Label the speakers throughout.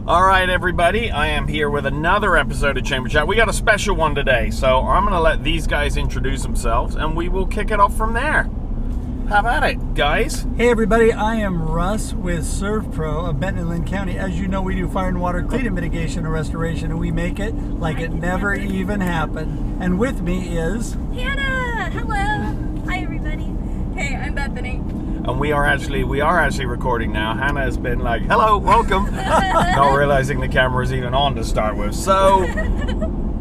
Speaker 1: All right, everybody, I am here with another episode of Chamber Chat. We got a special one today, so I'm going to let these guys introduce themselves, and we will kick it off from there. How about it, guys?
Speaker 2: Hey, everybody, I am Russ with Serv Pro of Bethany, Lynn County. As you know, we do fire and water cleanup mitigation and restoration, and we make it like it never even happened. And with me is...
Speaker 3: Hannah! Hello! Hi, everybody. Hey, I'm Bethany.
Speaker 1: And we are actually recording now. Hannah has been like, hello, welcome. Not realizing the camera is even on to start with. So,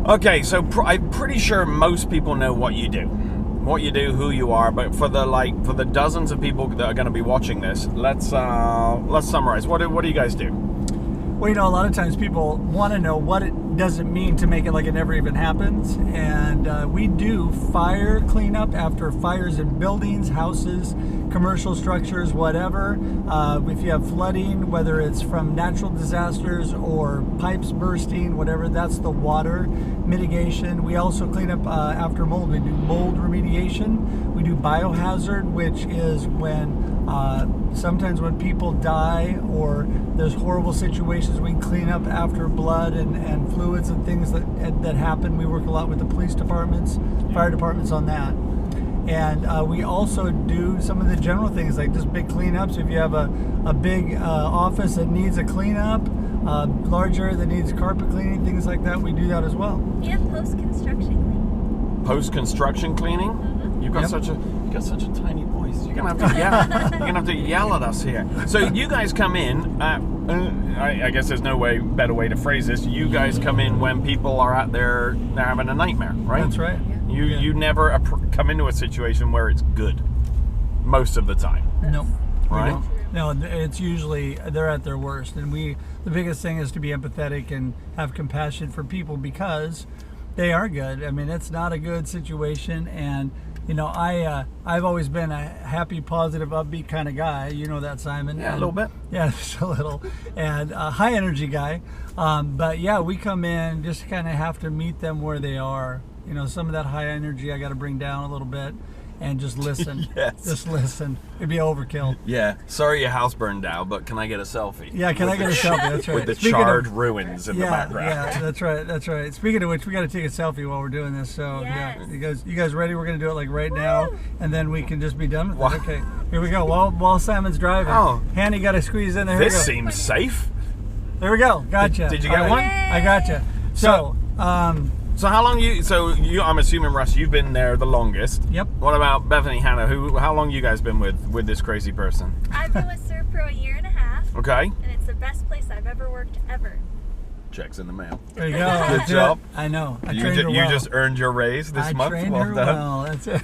Speaker 1: okay, so I'm pretty sure most people know what you do. Who you are, but for the dozens of people that are going to be watching this, let's summarize. What do you guys do?
Speaker 2: Well, you know, a lot of times people want to know what it doesn't mean to make it like it never even happens. And we do fire cleanup after fires in buildings, houses, commercial structures, whatever. If you have flooding, whether it's from natural disasters or pipes bursting, whatever, that's the water mitigation. We also clean up after mold. We do mold remediation. We do biohazard, which is when sometimes when people die or there's horrible situations, we can clean up after blood and fluids and things that happen. We work a lot with the police departments, fire departments on that. And we also do some of the general things like just big cleanups. If you have a big office that needs a cleanup, large area that needs carpet cleaning, things like that, we do that as well.
Speaker 3: And post-construction cleaning.
Speaker 1: Post-construction cleaning?
Speaker 3: Mm-hmm.
Speaker 1: You've got such a tiny voice. You're gonna have to yell at us here. So you guys come in. I guess there's no better way to phrase this. You guys come in when people are out there, they're having a nightmare, right?
Speaker 2: That's right.
Speaker 1: You never come into a situation where it's good most of the time.
Speaker 2: No.
Speaker 1: Right?
Speaker 2: No, it's usually they're at their worst, and the biggest thing is to be empathetic and have compassion for people because they are good. I mean, it's not a good situation, and you know, I've always been a happy, positive, upbeat kind of guy. You know that, Simon?
Speaker 1: Yeah, a little bit.
Speaker 2: Yeah, just a little, and a high energy guy. But yeah, we come in just kind of have to meet them where they are. You know, some of that high energy I got to bring down a little bit and just listen.
Speaker 1: Yes.
Speaker 2: Just listen. It'd be overkill.
Speaker 1: Yeah. Sorry your house burned down, but can I get a selfie?
Speaker 2: Yeah, can I get a selfie? That's right.
Speaker 1: With the charred ruins in the background.
Speaker 2: Yeah, that's right. That's right. Speaking of which, we got to take a selfie while we're doing this. So,
Speaker 3: yes.
Speaker 2: yeah, you guys ready? We're going to do it like right now, and then we can just be done with it. Okay, here we go. While Simon's driving.
Speaker 1: Oh.
Speaker 2: Hanny got to squeeze in there.
Speaker 1: This seems safe.
Speaker 2: There we go. Gotcha.
Speaker 1: Did you get one?
Speaker 2: I gotcha. So
Speaker 1: how long I'm assuming, Russ, you've been there the longest.
Speaker 2: Yep.
Speaker 1: What about Bethany, Hannah? How long you guys been with this crazy person?
Speaker 3: I've been with Serv Pro a year and a half.
Speaker 1: Okay.
Speaker 3: And it's the best place I've ever worked ever.
Speaker 1: Checks in the mail.
Speaker 2: There you go.
Speaker 1: Good job.
Speaker 2: I know. I
Speaker 1: You
Speaker 2: trained her well.
Speaker 1: just earned your raise this month.
Speaker 2: I trained her well. That's it.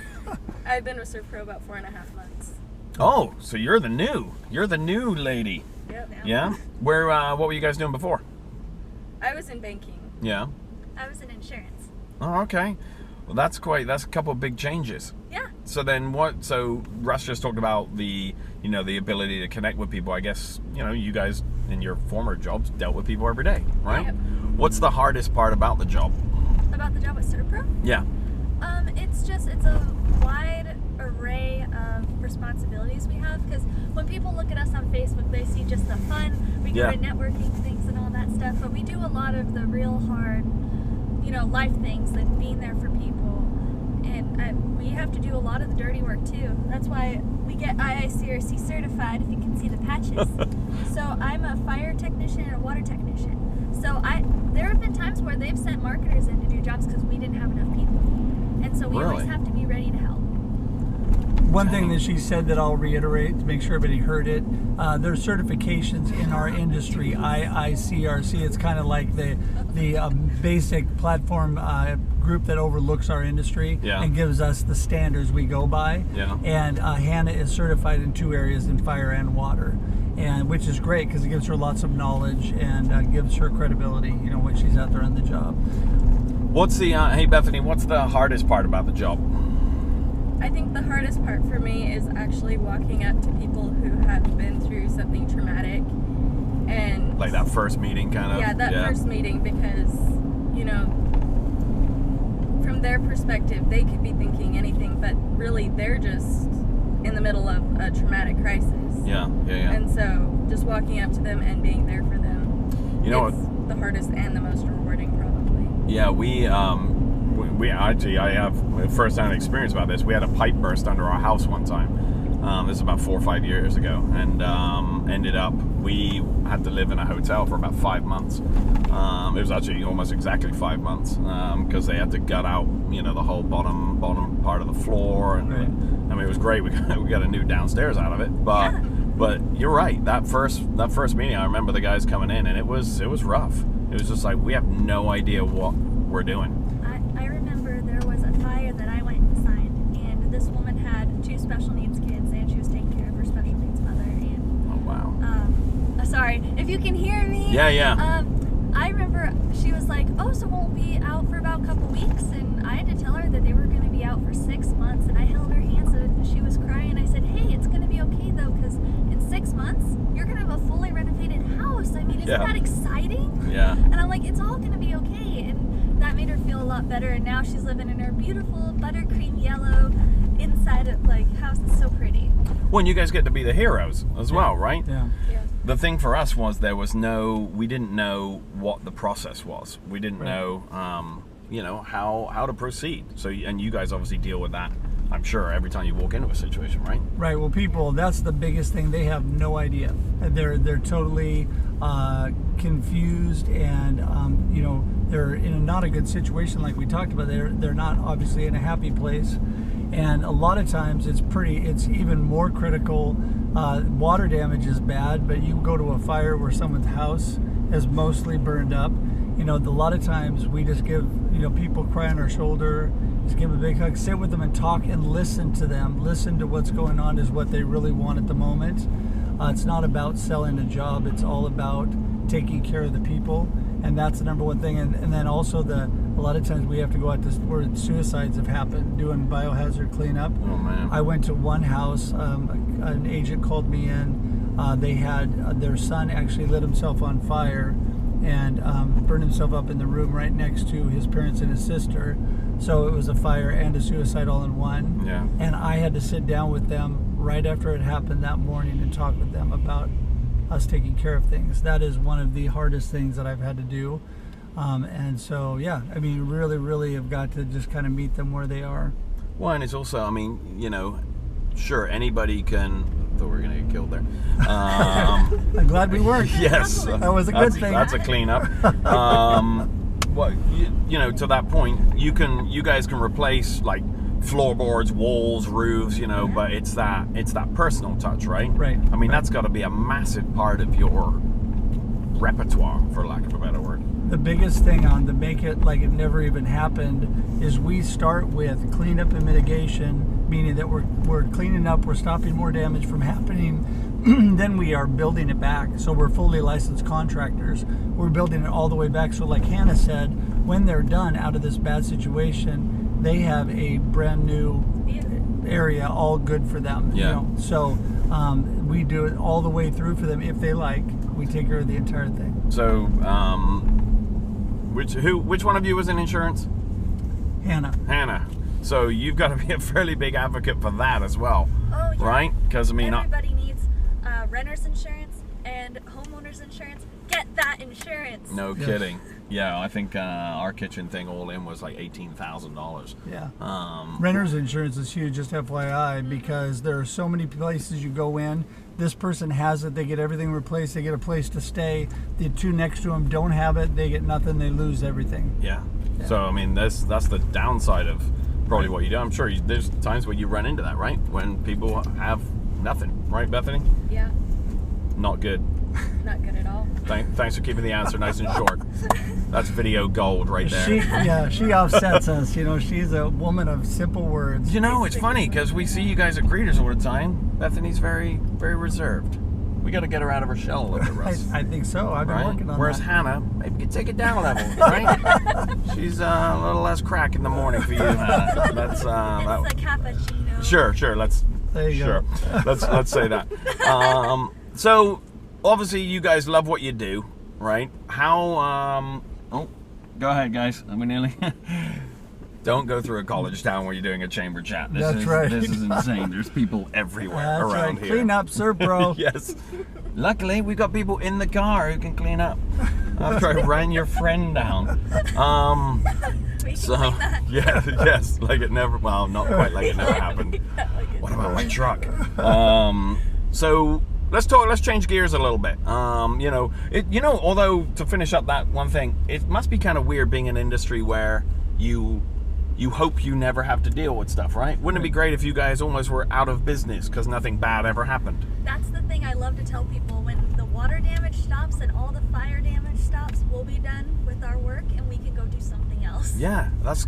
Speaker 3: I've been with Serv Pro about 4.5 months.
Speaker 1: Oh, so you're the new lady.
Speaker 3: Yep.
Speaker 1: Yeah. Where? What were you guys doing before?
Speaker 3: I was in banking.
Speaker 1: Yeah.
Speaker 3: I was in insurance.
Speaker 1: Oh, okay. Well, that's a couple of big changes.
Speaker 3: Yeah.
Speaker 1: So then what? So Russ just talked about the ability to connect with people. I guess, you guys in your former jobs dealt with people every day, right?
Speaker 3: Yep.
Speaker 1: What's the hardest part about the job?
Speaker 3: About the job at Serv Pro?
Speaker 1: Yeah.
Speaker 3: It's a wide array of responsibilities we have, because when people look at us on Facebook, they see just the fun, we go to networking things and all that stuff, but we do a lot of the real hard, life things, and being there for people, and we have to do a lot of the dirty work too. That's why we get IICRC certified, if you can see the patches. So I'm a fire technician and a water technician. So there have been times where they've sent marketers in to do jobs because we didn't have enough people. And so we always have to be ready to help.
Speaker 2: One thing that she said that I'll reiterate to make sure everybody heard it, there's certifications in our industry, IICRC. It's kind of like the basic platform group that overlooks our industry and gives us the standards we go by.
Speaker 1: Yeah.
Speaker 2: And Hannah is certified in 2 areas, in fire and water, and which is great because it gives her lots of knowledge and gives her credibility, when she's out there on the job.
Speaker 1: Hey Bethany, what's the hardest part about the job?
Speaker 3: I think the hardest part for me is actually walking up to people who have been through something traumatic, and
Speaker 1: like that first meeting kind of?
Speaker 3: Yeah, first meeting, because, from their perspective, they could be thinking anything, but really they're just in the middle of a traumatic crisis.
Speaker 1: Yeah.
Speaker 3: And so just walking up to them and being there for them.
Speaker 1: You know
Speaker 4: it's the hardest and the most rewarding, probably.
Speaker 1: Yeah, we actually, I have first-hand experience about this. We had a pipe burst under our house one time. This is about 4 or 5 years ago, and ended up we had to live in a hotel for about 5 months. It was actually almost exactly 5 months because they had to gut out, you know, the whole bottom part of the floor, and
Speaker 2: Right.
Speaker 1: I mean, it was great. We got a new downstairs out of it, but.
Speaker 3: Yeah.
Speaker 1: But you're right. That first meeting, I remember the guys coming in, and it was rough. It was just like, we have no idea what we're doing.
Speaker 3: I remember there was a fire that I went and signed, and this woman had 2 special needs kids, and she was taking care of her special needs mother. And
Speaker 1: Oh wow.
Speaker 3: sorry if you can hear me.
Speaker 1: Yeah.
Speaker 3: I remember she was like, "Oh, so we'll be out for about a couple weeks," and I had to tell her that they were going to be out for 6 months, and I held her hands, and she was crying. I said, "Hey, it's going to be okay though, because in 6 months you're going to have a fully renovated house. I mean, isn't that exciting?"
Speaker 1: Yeah.
Speaker 3: And I'm like, "It's all going to be okay," and that made her feel a lot better. And now she's living in her beautiful buttercream yellow inside of house. It's so pretty.
Speaker 1: Well, and you guys get to be the heroes as well, right?
Speaker 2: Yeah.
Speaker 3: Yeah.
Speaker 1: The thing for us was we didn't know what the process was. We didn't know, you know, how to proceed. So, and you guys obviously deal with that, I'm sure, every time you walk into a situation, right?
Speaker 2: Right. Well, people, that's the biggest thing. They have no idea. They're totally confused, and you know, they're in not a good situation, like we talked about. They're not obviously in a happy place, and a lot of times it's even more critical. Water damage is bad, but you go to a fire where someone's house is mostly burned up. You know, a lot of times we just give, you know, people cry on our shoulder, just give them a big hug, sit with them and talk and listen to them. Listen to what's going on is what they really want at the moment. It's not about selling a job. It's all about taking care of the people. And that's the number one thing. And then also a lot of times we have to go out to where suicides have happened, doing biohazard cleanup.
Speaker 1: Oh man.
Speaker 2: I went to one house, an agent called me in. They had their son actually lit himself on fire and burned himself up in the room right next to his parents and his sister. So it was a fire and a suicide all in one.
Speaker 1: Yeah.
Speaker 2: And I had to sit down with them right after it happened that morning and talk with them about us taking care of things. That is one of the hardest things that I've had to do. And so, yeah, I mean, really have got to just kind of meet them where they are.
Speaker 1: Well, and it's also, I mean, you know, sure, anybody can. I thought we were going to get killed there.
Speaker 2: I'm glad we weren't.
Speaker 1: Yes,
Speaker 2: That was a good thing.
Speaker 1: That's a cleanup. Well, you know, to that point, you guys can replace like floorboards, walls, roofs, you know, but it's that personal touch, right?
Speaker 2: Right.
Speaker 1: I mean,
Speaker 2: Right.
Speaker 1: that's got to be a massive part of your repertoire, for lack of a better word.
Speaker 2: The biggest thing on to make it like it never even happened is we start with cleanup and mitigation, meaning that we're cleaning up, we're stopping more damage from happening, then we are building it back. So we're fully licensed contractors. We're building it all the way back. So like Hannah said, when they're done out of this bad situation, they have a brand new area all good for them.
Speaker 1: Yeah.
Speaker 2: You know? So we do it all the way through for them if they like. We take care of the entire thing.
Speaker 1: So, which one of you was in insurance? Hannah. So you've got to be a fairly big advocate for that as well,
Speaker 3: Oh, yeah.
Speaker 1: right? Because I mean,
Speaker 3: Everybody needs renter's insurance and homeowner's insurance. Get that insurance.
Speaker 1: no
Speaker 2: Yes.
Speaker 1: kidding. Yeah, I think our kitchen thing all in was like $18,000.
Speaker 2: Yeah.
Speaker 1: Um,
Speaker 2: Renter's insurance is huge, just FYI, because there are so many places you go in. This person has it, they get everything replaced, they get a place to stay. The two next to them don't have it, they get nothing, they lose everything.
Speaker 1: yeah. So I mean, that's the downside of probably what you do. I'm sure there's times where you run into that, right? When people have nothing, right, Bethany?
Speaker 3: Yeah,
Speaker 1: Not good.
Speaker 3: not good at all.
Speaker 1: Thanks for keeping the answer nice and short. That's video gold right there.
Speaker 2: She offsets us, you know, she's a woman of simple words.
Speaker 1: You know, it's funny because we see you guys at greeters all the time. Bethany's very, very reserved. We got to get her out of her shell a little bit, Russ.
Speaker 2: I think so, I've been
Speaker 1: Right?
Speaker 2: working on
Speaker 1: Whereas
Speaker 2: that.
Speaker 1: Hannah, maybe you could take it down a level, right? She's a little less crack in the morning for you, Hannah. That's
Speaker 3: It's the cappuccino.
Speaker 1: sure. Let's
Speaker 2: There you
Speaker 1: sure.
Speaker 2: go.
Speaker 1: Let's say that. So obviously you guys love what you do, right? How? Oh, go ahead, guys. I'm nearly. Don't go through a college town where you're doing a chamber chat.
Speaker 2: That's right.
Speaker 1: This is insane. There's people everywhere
Speaker 2: That's
Speaker 1: around
Speaker 2: right.
Speaker 1: here.
Speaker 2: Clean up, Serv Pro.
Speaker 1: Yes. Luckily, we got people in the car who can clean up after I ran your friend down.
Speaker 3: We can
Speaker 1: So,
Speaker 3: clean that.
Speaker 1: yeah, yes, like it never, well, not quite like it never happened. What about my truck? So let's change gears a little bit. Although to finish up that one thing, it must be kind of weird being in an industry where you hope you never have to deal with stuff, right? Wouldn't it be great if you guys almost were out of business because nothing bad ever happened?
Speaker 3: That's the thing I love to tell people. When the water damage stops and all the fire damage stops, we'll be done with our work and we can go do something else.
Speaker 1: Yeah, that's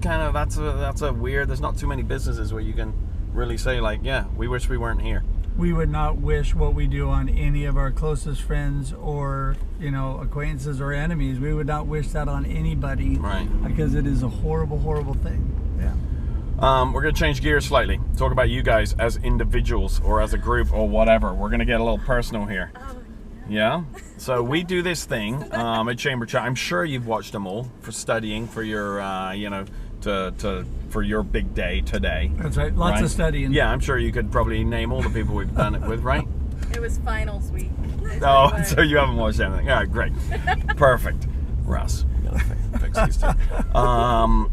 Speaker 1: a weird. There's not too many businesses where you can really say like, yeah, we wish we weren't here.
Speaker 2: We would not wish what we do on any of our closest friends or, acquaintances or enemies. We would not wish that on anybody.
Speaker 1: Right.
Speaker 2: Because it is a horrible, horrible thing. Yeah.
Speaker 1: We're going to change gears slightly. Talk about you guys as individuals or as a group or whatever. We're going to get a little personal here.
Speaker 3: Oh,
Speaker 1: Yeah? So we do this thing at Chamber Chat. I'm sure you've watched them all for studying for your, for your big day today.
Speaker 2: That's right. Lots of studying.
Speaker 1: Yeah, I'm sure you could probably name all the people we've done it with, right?
Speaker 4: It was finals week.
Speaker 1: Oh, so you haven't watched anything. All right, great. Perfect. Russ, we gotta fix these two.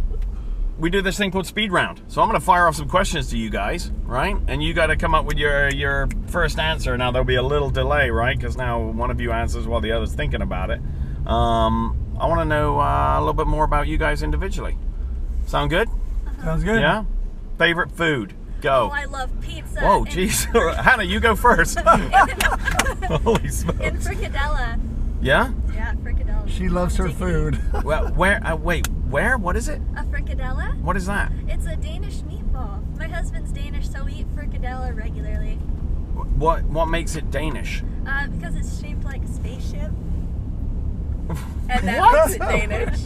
Speaker 1: We do this thing called speed round. So I'm going to fire off some questions to you guys, right? And you got to come up with your first answer. Now there'll be a little delay, right? Because now one of you answers while the other's thinking about it. I want to know a little bit more about you guys individually. Sound good?
Speaker 2: Sounds good.
Speaker 1: Yeah? Favorite food? Go.
Speaker 3: Oh, I love pizza.
Speaker 1: Whoa, jeez. Hannah, you go first. Holy smokes.
Speaker 3: In fricadella.
Speaker 1: Yeah?
Speaker 3: Yeah, fricadella.
Speaker 2: She loves her food.
Speaker 1: Well, where? Wait, where? What is it?
Speaker 3: A fricadella?
Speaker 1: What is that?
Speaker 3: It's a Danish meatball. My husband's Danish, so we eat fricadella regularly.
Speaker 1: What makes it Danish?
Speaker 3: Because it's shaped like a spaceship.
Speaker 4: And that
Speaker 1: What?
Speaker 4: makes it Danish.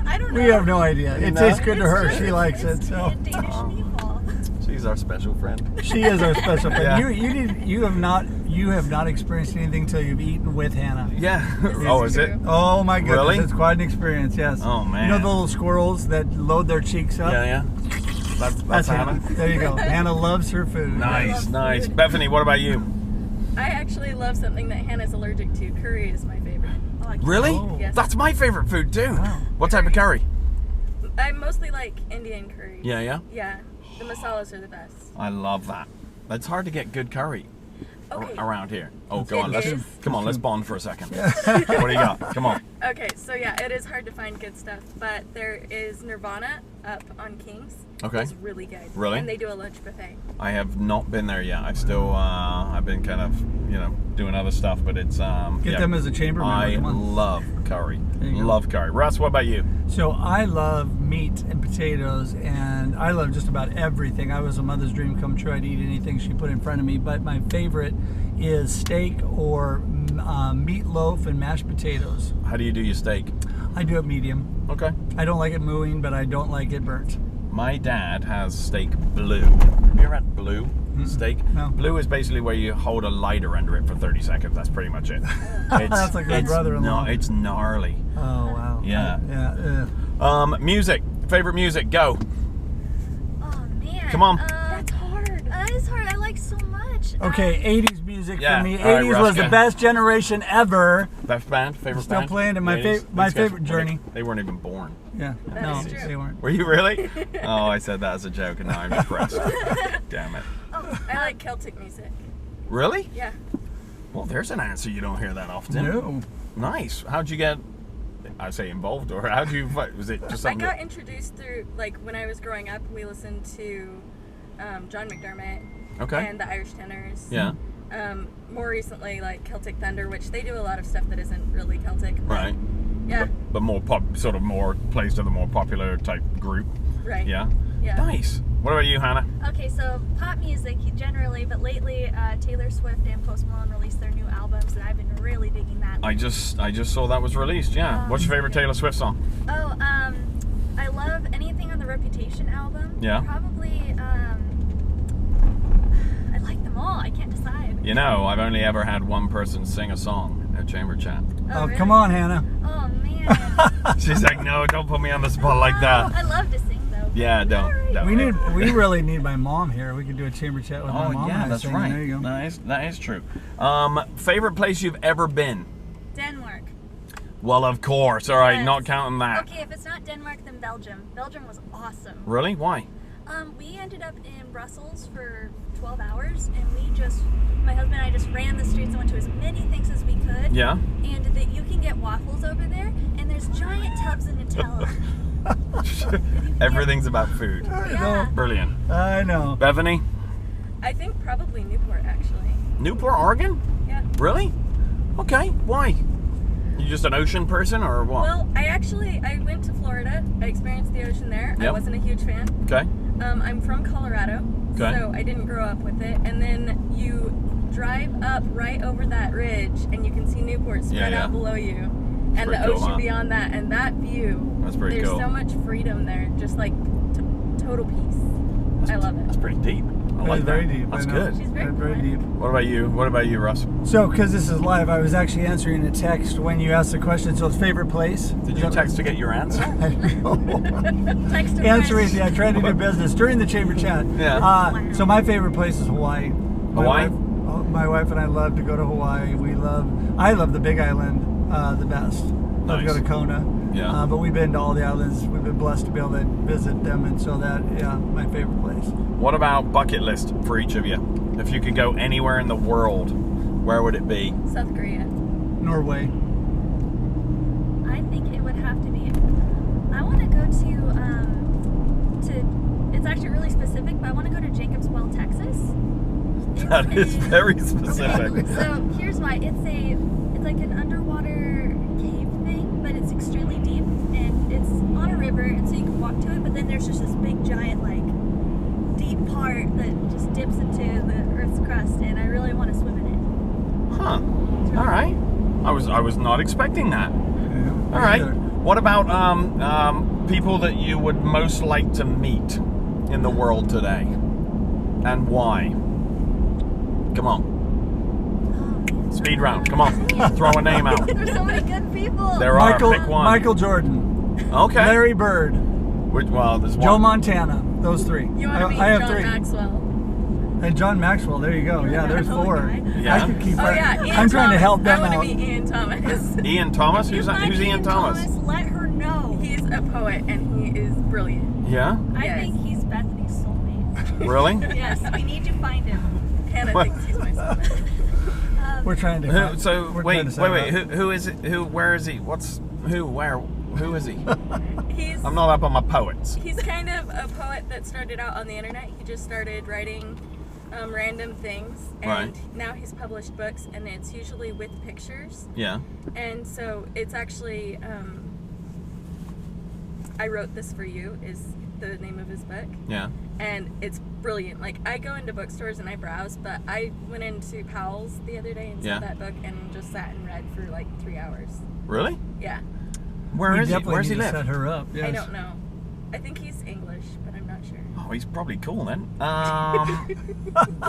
Speaker 3: I don't know.
Speaker 2: We have no idea. It
Speaker 1: No?
Speaker 2: tastes good to
Speaker 3: It's
Speaker 2: her.
Speaker 3: just-
Speaker 2: She likes it.
Speaker 3: it's
Speaker 2: So
Speaker 3: a Danish meatball.
Speaker 1: She's our special friend.
Speaker 2: she is our special friend.
Speaker 1: Yeah.
Speaker 2: You have not experienced anything until you've eaten with Hannah.
Speaker 1: Yeah. Oh, is it?
Speaker 4: true.
Speaker 2: Oh my goodness,
Speaker 1: Really?
Speaker 2: it's quite an experience. Yes.
Speaker 1: Oh, man.
Speaker 2: You know the little squirrels that load their cheeks up?
Speaker 1: Yeah, yeah. That's Hannah.
Speaker 2: There you go. Hannah loves her food.
Speaker 1: Nice, nice. Bethany, what about you?
Speaker 4: I actually love something that Hannah's allergic to. Curry is my favorite.
Speaker 3: Oh, I
Speaker 1: Really?
Speaker 2: Oh.
Speaker 4: Yes.
Speaker 1: That's my favorite food too.
Speaker 2: Wow.
Speaker 1: What type of curry?
Speaker 4: I mostly like Indian curry.
Speaker 1: Yeah, yeah.
Speaker 4: Yeah. The masalas are the best.
Speaker 1: I love that. It's hard to get good curry
Speaker 4: Okay.
Speaker 1: around here. Oh, go on.
Speaker 4: It is.
Speaker 1: Let's bond for a second. What do you got? Come on.
Speaker 4: Okay, so yeah, it is hard to find good stuff, but there is Nirvana up on Kings.
Speaker 1: Okay.
Speaker 4: It's really good.
Speaker 1: Really?
Speaker 4: And they do a lunch buffet.
Speaker 1: I have not been there yet. I've still, I've been kind of, doing other stuff, but it's,
Speaker 2: Get them as a chamber member.
Speaker 1: I
Speaker 2: Come on.
Speaker 1: love curry.
Speaker 2: There you go.
Speaker 1: Love curry. Russ, what about you?
Speaker 2: So I love meat and potatoes, and I love just about everything. I was a mother's dream come true. I'd eat anything she put in front of me, but my favorite is steak or meatloaf and mashed potatoes.
Speaker 1: How do you do your steak?
Speaker 2: I do it medium.
Speaker 1: Okay.
Speaker 2: I don't like it mooing, but I don't like it burnt.
Speaker 1: My dad has steak blue. Have you ever had blue steak?
Speaker 2: No.
Speaker 1: Blue is basically where you hold a lighter under it for 30 seconds. That's pretty much it.
Speaker 2: That's like my brother-in-law.
Speaker 1: No, it's gnarly.
Speaker 2: Oh, wow.
Speaker 1: Yeah.
Speaker 2: Yeah.
Speaker 1: Music. Favorite music. Go.
Speaker 3: Oh, man.
Speaker 1: Come on.
Speaker 4: That's hard.
Speaker 3: It's hard. I like so much.
Speaker 2: Okay, 80s music
Speaker 1: Yeah.
Speaker 2: for me.
Speaker 1: All right,
Speaker 2: 80s
Speaker 1: Russ,
Speaker 2: was the
Speaker 1: go.
Speaker 2: best generation ever.
Speaker 1: Best band. Favorite
Speaker 2: Still
Speaker 1: band.
Speaker 2: playing in my
Speaker 1: Ladies?
Speaker 2: fa- my
Speaker 1: These guys
Speaker 2: favorite Journey.
Speaker 1: They weren't even born.
Speaker 2: Yeah.
Speaker 4: That
Speaker 2: No,
Speaker 4: is true.
Speaker 2: they weren't.
Speaker 1: Were you really? Oh, I said that as a joke, and now I'm depressed. Damn it.
Speaker 4: I like Celtic music.
Speaker 1: Really?
Speaker 4: Yeah.
Speaker 1: Well, there's an answer you don't hear that often.
Speaker 2: No.
Speaker 1: Nice. How'd you get? I say involved, or how'd you? Was it just
Speaker 4: I
Speaker 1: something?
Speaker 4: got introduced through, like, when I was growing up, we listened to John McDermott
Speaker 1: Okay.
Speaker 4: and the Irish Tenors.
Speaker 1: Yeah.
Speaker 4: More recently, like Celtic Thunder, which they do a lot of stuff that isn't really Celtic. But,
Speaker 1: Right.
Speaker 4: Yeah.
Speaker 1: But more sort of more plays to the more popular type group.
Speaker 4: Right.
Speaker 1: Yeah.
Speaker 4: Yeah.
Speaker 1: Nice. What about you, Hannah?
Speaker 3: Okay, so pop music generally, but lately Taylor Swift and Post Malone released their new albums, and I've been really digging that.
Speaker 1: I just saw that was released. Yeah. What's your favorite Taylor Swift song?
Speaker 3: Oh, I love anything on the Reputation album.
Speaker 1: Yeah.
Speaker 3: Probably, I like them all. I can't decide.
Speaker 1: You know, I've only ever had one person sing a song at Chamber Chat.
Speaker 2: Oh,
Speaker 3: really?
Speaker 2: come on, Hannah.
Speaker 3: Oh, man.
Speaker 1: She's like, no, don't put me on the spot like that.
Speaker 3: I love to sing, though.
Speaker 1: Yeah, don't.
Speaker 2: We really need my mom here. We could do a chamber chat with my mom.
Speaker 1: Yeah, that's
Speaker 2: thing.
Speaker 1: right.
Speaker 2: There you go.
Speaker 1: That is true. Favorite place you've ever been?
Speaker 3: Denmark.
Speaker 1: Well, of course. All right,
Speaker 3: Yes.
Speaker 1: not counting that.
Speaker 3: Okay, if it's not Denmark, then Belgium. Belgium was awesome.
Speaker 1: Really? Why?
Speaker 3: We ended up in Brussels for 12 hours, and my husband and I just ran the streets and went to as many things as we could.
Speaker 1: Yeah.
Speaker 3: And that you can get waffles over there, and there's giant tubs of Nutella.
Speaker 1: Everything's about food.
Speaker 3: Yeah.
Speaker 1: Brilliant.
Speaker 2: I know.
Speaker 1: Bethany?
Speaker 4: I think probably Newport, actually.
Speaker 1: Newport, Oregon?
Speaker 4: Yeah.
Speaker 1: Really? Okay. Why? You just an ocean person or what?
Speaker 4: Well, I went to Florida. I experienced the ocean there.
Speaker 1: Yep.
Speaker 4: I wasn't a huge fan.
Speaker 1: Okay.
Speaker 4: I'm from Colorado,
Speaker 1: Okay.
Speaker 4: so I didn't grow up with it. And then you drive up right over that ridge, and you can see Newport spread
Speaker 1: Yeah.
Speaker 4: out below you, and
Speaker 1: pretty
Speaker 4: the
Speaker 1: cool,
Speaker 4: ocean
Speaker 1: huh?
Speaker 4: beyond that. And that view,
Speaker 1: That's pretty
Speaker 4: there's
Speaker 1: cool.
Speaker 4: so much freedom there, just like total peace. I love
Speaker 1: That's
Speaker 4: it.
Speaker 1: pretty deep. I like that.
Speaker 2: very deep.
Speaker 1: That's
Speaker 2: I know.
Speaker 1: good.
Speaker 3: She's very
Speaker 2: Very deep.
Speaker 1: What about you? What about you, Russ?
Speaker 2: So, because this is live, I was actually answering a text when you asked the question. So, favorite place?
Speaker 1: Did you text to get your answer?
Speaker 3: Text a
Speaker 2: Answering,
Speaker 3: friend.
Speaker 2: yeah, trying to do business during the chamber chat.
Speaker 1: Yeah.
Speaker 2: So my favorite place is Hawaii.
Speaker 1: Hawaii?
Speaker 2: My wife and I love to go to Hawaii. I love the Big Island the best. Love to go
Speaker 1: Nice.
Speaker 2: to Kona.
Speaker 1: Yeah.
Speaker 2: But we've been to all the islands. We've been blessed to be able to visit them, and so my favorite place.
Speaker 1: What about bucket list for each of you? If you could go anywhere in the world, where would it be?
Speaker 4: South Korea.
Speaker 2: Norway.
Speaker 3: I think it would have to be. I want to go to. It's actually really specific, but I want to go to Jacobs Well, Texas.
Speaker 1: That is very specific.
Speaker 3: So here's why. It's like an underwater cave thing, but it's extremely deep, and it's on a river, and so you can walk to it. But then there's just this big, giant, like deep part that just dips into the Earth's crust, and I really want to swim in it.
Speaker 1: Huh. All right. I was not expecting that.
Speaker 2: Yeah,
Speaker 1: All right.
Speaker 2: either.
Speaker 1: What about people that you would most like to meet in the world today, and why? Come on. Speed round. Come on. Throw a name out.
Speaker 3: There's so many good people.
Speaker 1: There are. Pick one.
Speaker 2: Michael Jordan.
Speaker 1: Okay.
Speaker 2: Larry Bird.
Speaker 1: Well, there's one.
Speaker 2: Joe Montana. Those three.
Speaker 4: You want to meet
Speaker 2: I have
Speaker 4: John
Speaker 2: three.
Speaker 4: Maxwell.
Speaker 2: And John Maxwell. There you go. Yeah, there's
Speaker 3: Oh,
Speaker 2: four.
Speaker 3: guy.
Speaker 1: Yeah.
Speaker 2: I could keep.
Speaker 4: Oh yeah, Ian
Speaker 2: I'm trying to
Speaker 4: Thomas.
Speaker 2: help them
Speaker 4: I want
Speaker 2: out.
Speaker 4: to meet Ian Thomas.
Speaker 1: Ian Thomas?
Speaker 3: If you
Speaker 1: Who's
Speaker 3: find
Speaker 1: Ian Thomas?
Speaker 3: Let her know.
Speaker 4: He's a poet and he is brilliant.
Speaker 1: Yeah?
Speaker 3: I
Speaker 4: Yes.
Speaker 3: think he's Bethany's soulmate.
Speaker 1: Really?
Speaker 3: Yes, we need to find him.
Speaker 4: Hannah
Speaker 1: What?
Speaker 4: thinks he's my son.
Speaker 2: We're trying to.
Speaker 1: So
Speaker 2: we're
Speaker 1: wait,
Speaker 2: trying to set
Speaker 1: wait.
Speaker 2: up.
Speaker 1: Who is it? Where is he? Who is he?
Speaker 4: He's
Speaker 1: I'm not up on my poets.
Speaker 4: he's kind of a poet that started out on the internet. He just started writing random things, and
Speaker 1: Right.
Speaker 4: now he's published books, and it's usually with pictures.
Speaker 1: Yeah.
Speaker 4: And so it's actually I Wrote This For You is the name of his book.
Speaker 1: Yeah.
Speaker 4: And it's brilliant. Like, I go into bookstores and I browse, but I went into Powell's the other day and saw
Speaker 1: Yeah.
Speaker 4: that book and just sat and read for like 3 hours.
Speaker 1: Really?
Speaker 4: Yeah.
Speaker 1: Where
Speaker 2: We
Speaker 1: is he?
Speaker 2: definitely
Speaker 1: Where's he
Speaker 2: need to
Speaker 1: live?
Speaker 2: Set her up. Yes.
Speaker 4: I don't know. I think he's English, but I'm not sure.
Speaker 1: Oh, he's probably cool then.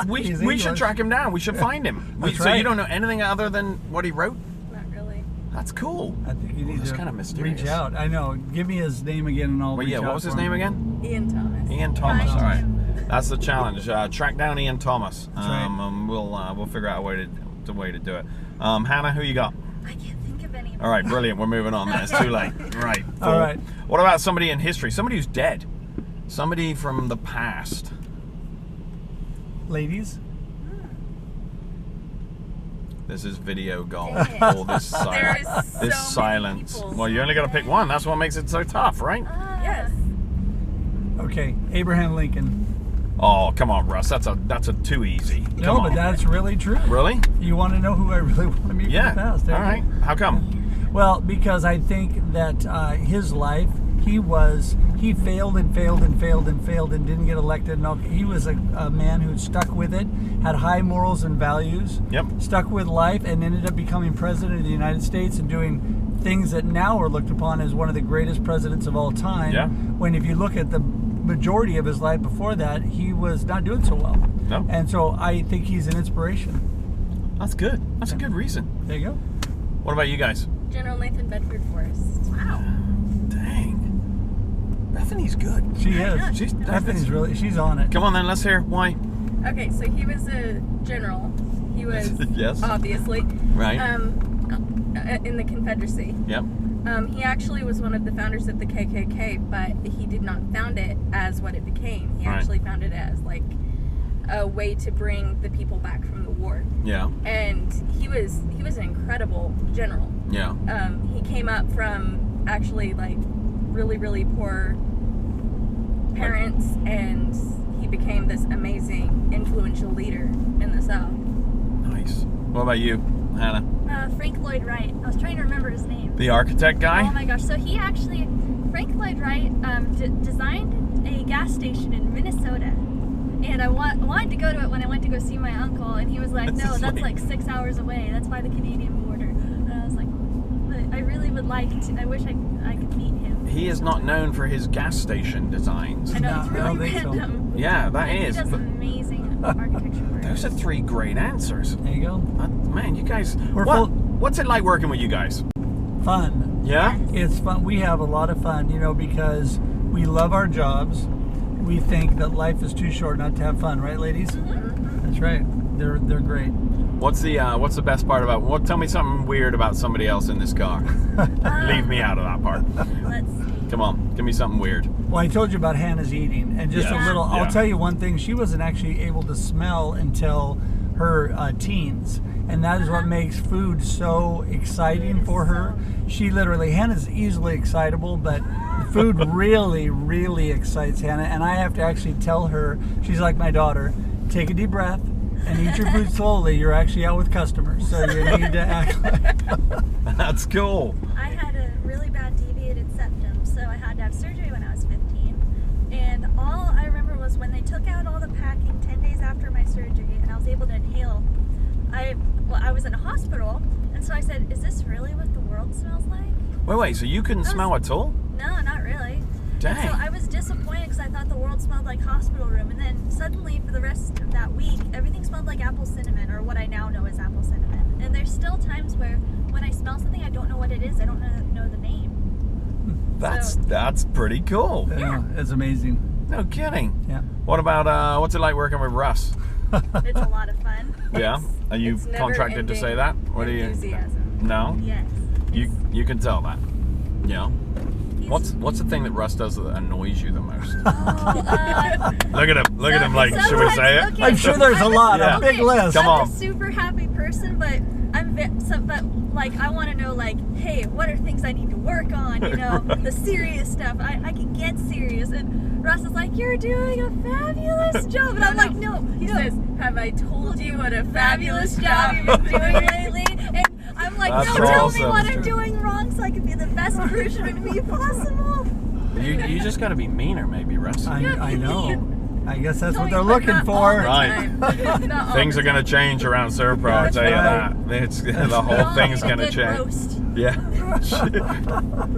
Speaker 1: We
Speaker 2: He's
Speaker 1: should
Speaker 2: English.
Speaker 1: track him down. We should find him.
Speaker 2: That's
Speaker 1: So
Speaker 2: right.
Speaker 1: you don't know anything other than what he wrote?
Speaker 4: Not really.
Speaker 1: That's cool.
Speaker 2: I think you need
Speaker 1: That's
Speaker 2: to
Speaker 1: kinda mysterious.
Speaker 2: reach out. I know. Give me his name again, and I'll.
Speaker 1: Well,
Speaker 2: reach
Speaker 1: yeah.
Speaker 2: out
Speaker 1: What was his
Speaker 2: for him.
Speaker 1: name again?
Speaker 4: Ian Thomas.
Speaker 1: Ian Thomas.
Speaker 3: Find
Speaker 1: All right.
Speaker 3: him.
Speaker 1: That's the challenge. Track down Ian Thomas.
Speaker 2: That's right.
Speaker 1: We'll figure out a way to do it. Hannah, who you got?
Speaker 3: I can't think of any.
Speaker 1: All right, brilliant. We're moving on. Then it's too late. Right.
Speaker 2: All
Speaker 1: cool.
Speaker 2: right.
Speaker 1: What about somebody in history? Somebody who's dead. Somebody from the past.
Speaker 2: Ladies.
Speaker 1: This is video golf.
Speaker 3: Dang it.
Speaker 1: All this
Speaker 4: There
Speaker 1: silence.
Speaker 4: is so
Speaker 1: This
Speaker 4: many
Speaker 1: silence.
Speaker 4: people.
Speaker 1: Well, you only got to pick one. That's what makes it so tough, right?
Speaker 4: Yes.
Speaker 2: Okay, Abraham Lincoln.
Speaker 1: Oh, come on, Russ. That's a too easy.
Speaker 2: No,
Speaker 1: Come
Speaker 2: but
Speaker 1: on.
Speaker 2: that's really true.
Speaker 1: Really?
Speaker 2: You want to know who I really want to meet
Speaker 1: Yeah.
Speaker 2: from the past?
Speaker 1: All right. How come?
Speaker 2: Well, because I think that his life, he failed and failed and failed and failed and didn't get elected. And all. He was a man who stuck with it, had high morals and values,
Speaker 1: Yep.
Speaker 2: stuck with life, and ended up becoming president of the United States and doing things that now are looked upon as one of the greatest presidents of all time.
Speaker 1: Yeah.
Speaker 2: When if you look at the majority of his life before that, he was not doing so well.
Speaker 1: No.
Speaker 2: And so I think he's an inspiration.
Speaker 1: That's good. That's a good reason.
Speaker 2: There you go.
Speaker 1: What about you guys?
Speaker 4: General Nathan Bedford Forrest.
Speaker 3: Wow.
Speaker 1: Dang. Bethany's good.
Speaker 2: She is. She's on it.
Speaker 1: Come on then, let's hear why.
Speaker 4: Okay, so he was a general. He was
Speaker 1: Yes.
Speaker 4: obviously
Speaker 1: Right.
Speaker 4: In the Confederacy.
Speaker 1: Yep.
Speaker 4: He actually was one of the founders of the KKK, but he did not found it as what it became. He actually found it as like a way to bring the people back from the war.
Speaker 1: Yeah.
Speaker 4: And he was an incredible general.
Speaker 1: Yeah.
Speaker 4: He came up from actually like really, really poor parents, and he became this amazing, influential leader in the South.
Speaker 1: Nice. What about you, Hannah?
Speaker 3: Frank Lloyd Wright. I was trying to remember his name.
Speaker 1: The architect guy?
Speaker 3: Oh my gosh. So he actually, Frank Lloyd Wright designed a gas station in Minnesota. And I wanted to go to it when I went to go see my uncle. And he was like, no, that's like 6 hours away. That's by the Canadian border. And I was like, I really would like to, I wish I could meet him.
Speaker 1: He is not known for his gas station designs.
Speaker 3: I know, it's
Speaker 2: No, I don't
Speaker 3: really
Speaker 2: think so.
Speaker 3: random.
Speaker 1: Yeah, that
Speaker 3: He
Speaker 1: is.
Speaker 3: does
Speaker 1: But
Speaker 3: amazing architecture work.
Speaker 1: those are 3 great answers.
Speaker 2: There you go.
Speaker 1: Man, you guys.
Speaker 2: We're
Speaker 1: What's it like working with you guys?
Speaker 2: Fun.
Speaker 1: Yeah?
Speaker 2: It's fun. We have a lot of fun, because we love our jobs. We think that life is too short not to have fun, right, ladies?
Speaker 3: Mm-hmm.
Speaker 2: That's right. They're great.
Speaker 1: What's the best part about? Tell me something weird about somebody else in this car. Leave me out of that part.
Speaker 3: Let's see.
Speaker 1: Come on, give me something weird.
Speaker 2: Well, I told you about Hannah's eating, and just
Speaker 1: Yeah.
Speaker 2: a little.
Speaker 1: Yeah.
Speaker 2: I'll tell you one thing. She wasn't actually able to smell until her teens, and that is what makes food so exciting for her. She literally, Hannah's easily excitable, but food really, really excites Hannah. And I have to actually tell her, she's like my daughter, take a deep breath and eat your food slowly. You're actually out with customers, so you need to act like.
Speaker 1: That's cool.
Speaker 3: I had a really bad deviated septum, so I had to have surgery when I was 15. And all I remember was when they took out all the packing 10 days after my surgery, and I was able to inhale. I was in a hospital, and so I said, "Is this really what the world smells like?"
Speaker 1: Wait, so you couldn't smell at all?
Speaker 3: No, not really.
Speaker 1: Dang.
Speaker 3: And so I was disappointed because I thought the world smelled like hospital room, and then suddenly for the rest of that week, everything smelled like apple cinnamon, or what I now know as apple cinnamon. And there's still times where when I smell something, I don't know what it is. I don't know the name.
Speaker 1: That's pretty cool.
Speaker 2: Yeah, it's amazing.
Speaker 1: No kidding.
Speaker 2: Yeah.
Speaker 1: What about what's it like working with Russ?
Speaker 3: It's a lot of fun.
Speaker 1: Yeah. Are you
Speaker 4: It's
Speaker 1: contracted to say
Speaker 4: never-ending
Speaker 1: that? What are you?
Speaker 4: enthusiasm.
Speaker 1: No.
Speaker 3: Yes.
Speaker 1: You can tell that. Yeah.
Speaker 3: He's-
Speaker 1: What's the thing that Russ does that annoys you the most?
Speaker 3: Oh,
Speaker 1: Look at him. Look at him. Like, should we
Speaker 3: sometimes-
Speaker 1: say it?
Speaker 3: okay,
Speaker 2: I'm sure there's a lot,
Speaker 1: Yeah.
Speaker 2: a big list.
Speaker 1: Come
Speaker 3: I'm
Speaker 1: on.
Speaker 3: a super happy person, but I want to know, like, hey, what are things I need to work on? The serious stuff. I can get serious. And Russ is like, you're doing a fabulous job. And I'm like, no.
Speaker 4: He says, "Have I told you what a
Speaker 3: Fabulous
Speaker 4: fabulous
Speaker 3: job
Speaker 4: job
Speaker 3: you've been doing lately." And I'm like,
Speaker 1: That's
Speaker 3: no, tell me
Speaker 1: awesome.
Speaker 3: what I'm doing wrong so I can be the best version of me possible.
Speaker 1: You just got to be meaner, maybe, Russ.
Speaker 2: I know. I guess that's what
Speaker 3: Tell
Speaker 2: they're
Speaker 3: me, but
Speaker 2: looking
Speaker 3: not all
Speaker 2: for.
Speaker 3: the
Speaker 1: Right.
Speaker 3: time.
Speaker 4: Not all
Speaker 1: Things
Speaker 4: the
Speaker 1: are going to change around Serv Pro. I tell you
Speaker 2: right.
Speaker 1: that. It's the whole
Speaker 3: Oh,
Speaker 1: thing's
Speaker 3: a
Speaker 1: going to
Speaker 3: good
Speaker 1: change.
Speaker 3: roast.
Speaker 1: Yeah.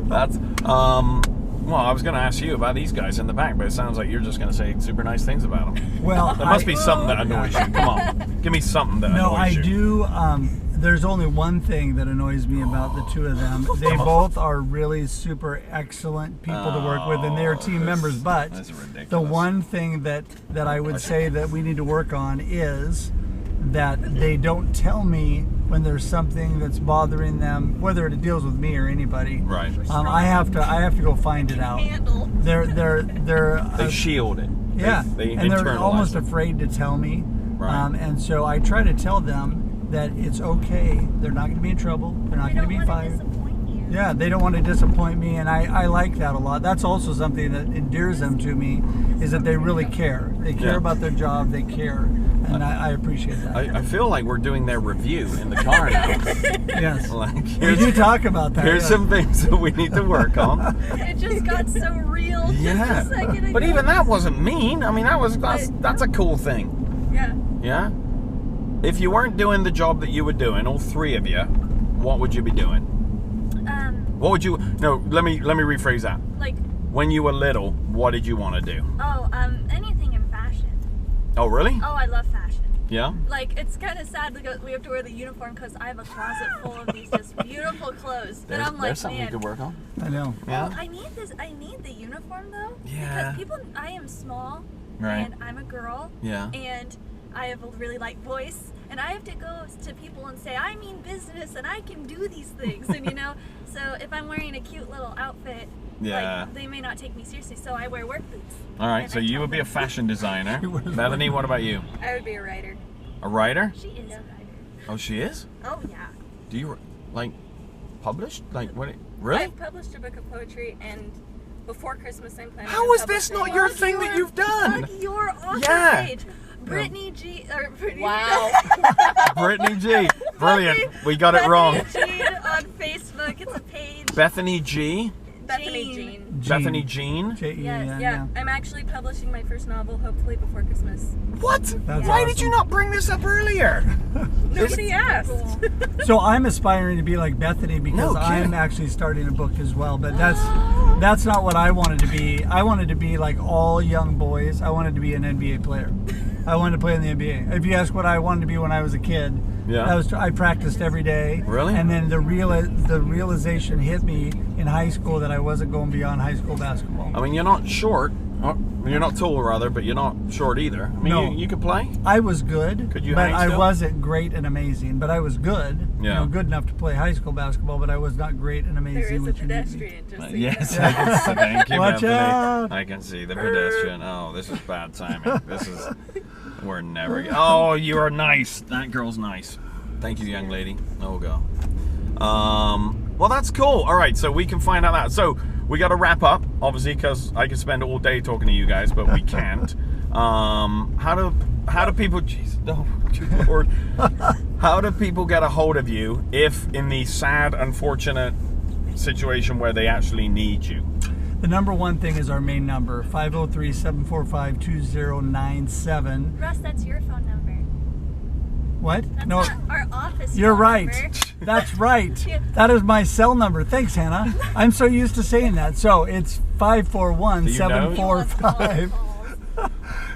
Speaker 1: That's well, I was going to ask you about these guys in the back, but it sounds like you're just going to say super nice things about them.
Speaker 2: Well,
Speaker 1: There must be something that annoys you. Come on, give me something that
Speaker 2: No, I
Speaker 1: annoys you.
Speaker 2: do. There's only one thing that annoys me about the two of them. They both are really super excellent people to work with, and they are team members. But
Speaker 1: That's ridiculous.
Speaker 2: the one thing that I would say that we need to work on is that they don't tell me when there's something that's bothering them, whether it deals with me or anybody.
Speaker 1: Right.
Speaker 2: I have to go find it out.
Speaker 3: Handle.
Speaker 1: They shield it.
Speaker 2: Yeah,
Speaker 1: They
Speaker 2: and they're
Speaker 1: internalize
Speaker 2: almost
Speaker 1: it.
Speaker 2: afraid to tell me.
Speaker 1: Right.
Speaker 2: And so I try to tell them that it's okay. They're not going to be in trouble. They're not
Speaker 3: I
Speaker 2: going to
Speaker 3: don't
Speaker 2: be
Speaker 3: want to
Speaker 2: fired.
Speaker 3: disappoint you.
Speaker 2: Yeah, they don't want to disappoint me, and I like that a lot. That's also something that endears them to me, is that they really care. They care
Speaker 1: Yeah.
Speaker 2: about their job. They care, and I appreciate that.
Speaker 1: I feel like we're doing their review in the car now.
Speaker 2: Yes,
Speaker 1: Like,
Speaker 2: we
Speaker 1: here's,
Speaker 2: do talk about that.
Speaker 1: here's
Speaker 2: yeah.
Speaker 1: some things that we need to work on.
Speaker 3: It just got so real just
Speaker 1: Yeah.
Speaker 3: a second ago.
Speaker 1: But even that wasn't mean. I mean, that's a cool thing.
Speaker 4: Yeah.
Speaker 1: Yeah? If you weren't doing the job that you were doing, all 3 of you, what would you be doing? What would you... No, let me rephrase that.
Speaker 3: Like,
Speaker 1: When you were little, what did you want to do?
Speaker 3: anything in fashion.
Speaker 1: Oh, really?
Speaker 3: Oh, I love fashion.
Speaker 1: Yeah?
Speaker 3: Like, it's kind of sad because we have to wear the uniform because I have a closet full of these just beautiful clothes. And I'm like,
Speaker 1: There's something
Speaker 3: man.
Speaker 1: you could work on.
Speaker 2: I know.
Speaker 1: Yeah.
Speaker 3: Well, I need the uniform though.
Speaker 1: Yeah.
Speaker 3: Because I am small.
Speaker 1: Right.
Speaker 3: And I'm a girl.
Speaker 1: Yeah.
Speaker 3: And I have a really light voice. And I have to go to people and say, I mean business and I can do these things. And so if I'm wearing a cute little outfit,
Speaker 1: Yeah.
Speaker 3: like, they may not take me seriously. So I wear work boots.
Speaker 1: All right,
Speaker 3: And
Speaker 1: so
Speaker 3: I
Speaker 1: you
Speaker 3: tell
Speaker 1: would be a
Speaker 3: them-
Speaker 1: fashion designer.
Speaker 2: She wears
Speaker 1: Bethany, what about you?
Speaker 4: I would be a writer.
Speaker 1: A writer?
Speaker 3: She is a writer.
Speaker 1: Oh, she is?
Speaker 3: Oh, yeah.
Speaker 1: Do you, like, published? Like, what? Really?
Speaker 4: I've published a book of poetry, and before Christmas I'm planning
Speaker 1: How
Speaker 4: on
Speaker 1: is this
Speaker 4: publishing-
Speaker 1: not your thing that you've done?
Speaker 3: Look, your author
Speaker 1: Yeah.
Speaker 3: page. Brittany G. Or Brittany,
Speaker 4: Wow.
Speaker 1: Brittany G. Brilliant. We got it wrong.
Speaker 3: Bethany G on Facebook. It's a page.
Speaker 1: Bethany G.
Speaker 4: Bethany
Speaker 3: Jean.
Speaker 4: Jean.
Speaker 1: Bethany Jean.
Speaker 2: J-E-N,
Speaker 3: Yes,
Speaker 4: Yeah, I'm actually publishing my first novel, hopefully before Christmas.
Speaker 1: What?
Speaker 2: That's
Speaker 1: Why did
Speaker 2: awesome.
Speaker 1: you not bring this up earlier?
Speaker 4: Nobody asked.
Speaker 3: Cool.
Speaker 2: So I'm aspiring to be like Bethany because
Speaker 1: No kidding.
Speaker 2: I'm actually starting a book as well. But that's not what I wanted to be. I wanted to be like all young boys. I wanted to be an NBA player. I wanted to play in the NBA. If you ask what I wanted to be when I was a kid,
Speaker 1: Yeah.
Speaker 2: I practiced every day.
Speaker 1: Really?
Speaker 2: And then the realization hit me in high school that I wasn't going beyond high school basketball.
Speaker 1: I mean, you're not short. You're not tall, rather, but you're not short either. I mean,
Speaker 2: No.
Speaker 1: you could play.
Speaker 2: I was good,
Speaker 1: Could you
Speaker 2: but
Speaker 1: hang
Speaker 2: I
Speaker 1: still?
Speaker 2: wasn't great and amazing. But I was good,
Speaker 1: Yeah.
Speaker 2: good enough to play high school basketball. But I was not great and amazing.
Speaker 4: There is a
Speaker 2: which you need to be.
Speaker 4: pedestrian, just so
Speaker 1: Yes,
Speaker 4: you know.
Speaker 1: I can see. Thank you,
Speaker 2: Watch
Speaker 1: Bethany.
Speaker 2: out.
Speaker 1: I can see the pedestrian. Oh, this is bad timing. We're never. Oh, you are nice. That girl's nice. Thank you, young lady. Oh, go. Well, that's cool. All right, so we can find out that. So we got to wrap up, obviously, because I could spend all day talking to you guys, but we can't. How do people? Jeez, oh, good Lord. How do people get a hold of you if in the sad, unfortunate situation where they actually need you?
Speaker 2: The number one thing is our main number, 503-745-2097.
Speaker 3: Russ, that's your phone number.
Speaker 2: What?
Speaker 3: That's
Speaker 2: No,
Speaker 3: not our office
Speaker 2: you're
Speaker 3: phone
Speaker 2: right.
Speaker 3: number.
Speaker 2: That's right.
Speaker 3: Yeah.
Speaker 2: That is my cell number. Thanks, Hannah. I'm so used to saying that. So it's 541-745.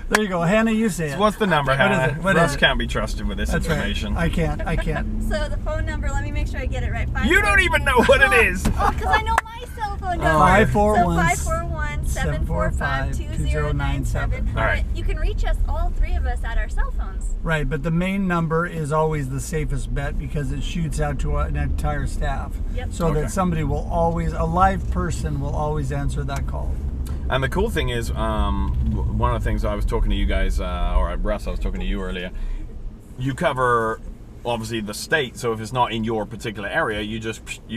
Speaker 2: There you go. Hannah, you say it.
Speaker 1: So what's the number,
Speaker 2: What is
Speaker 1: Hannah?
Speaker 2: it? What
Speaker 1: Russ
Speaker 2: is it?
Speaker 1: can't be trusted with this
Speaker 2: That's
Speaker 1: information.
Speaker 2: right. I can't.
Speaker 3: So the phone number, let me make sure I get it right.
Speaker 1: You don't even know what it is.
Speaker 3: Oh, because I know my cell phone number.
Speaker 2: 541-745-2097.
Speaker 1: All right.
Speaker 3: You can reach us, all three of us, at our cell phones.
Speaker 2: Right, but the main number is always the safest bet because it shoots out to an entire staff.
Speaker 3: Yep.
Speaker 2: So
Speaker 1: Okay.
Speaker 2: that somebody will always, a live person will always answer that call.
Speaker 1: And the cool thing is, one of the things I was talking to you guys, or Russ, I was talking to you earlier. You cover obviously the state, so if it's not in your particular area, you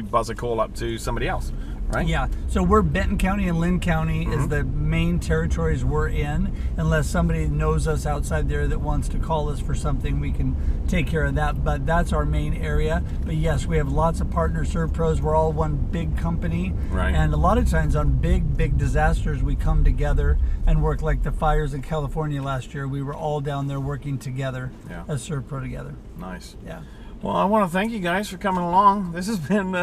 Speaker 1: buzz a call up to somebody else, right?
Speaker 2: Yeah, so we're Benton County and Lynn County is the main territories we're in. Unless somebody knows us outside there that wants to call us for something, we can take care of that. But that's our main area. But yes, we have lots of partner Serv Pros. We're all one big company.
Speaker 1: Right.
Speaker 2: And a lot of times on big disasters, we come together and work, like the fires in California last year. We were all down there working together as Serv Pro together.
Speaker 1: Nice.
Speaker 2: Yeah.
Speaker 1: Well, I want to thank you guys for coming along. This has been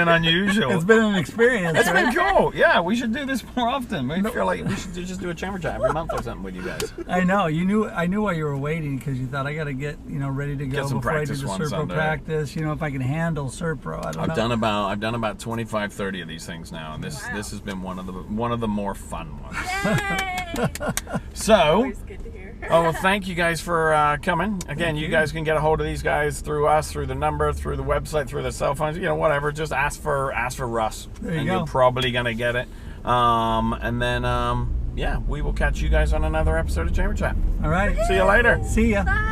Speaker 1: unusual.
Speaker 2: It's been an experience.
Speaker 1: It's
Speaker 2: right?
Speaker 1: been cool. Yeah, we should do this more often. I feel like we should just do a chamber chat every month or something with you guys.
Speaker 2: I know. I knew why you were waiting because you thought I got to get ready to go
Speaker 1: Get some
Speaker 2: before I do
Speaker 1: practice
Speaker 2: the
Speaker 1: one
Speaker 2: Serv Pro
Speaker 1: Sunday.
Speaker 2: practice. If I can handle Serv Pro. I don't know.
Speaker 1: I've done about 25, 30 of these things now, and this has been one of the more fun ones.
Speaker 3: Yay!
Speaker 1: So.
Speaker 4: Always good to hear.
Speaker 1: Oh, well, thank you guys for coming. Again, you guys can get a hold of these guys through us, through the number, through the website, through the cell phones, whatever. Just ask for Russ.
Speaker 2: There you
Speaker 1: and
Speaker 2: go.
Speaker 1: you're probably going to get it. And then, we will catch you guys on another episode of Chamber Chat.
Speaker 2: All right.
Speaker 1: See you later.
Speaker 2: See ya.
Speaker 3: Bye.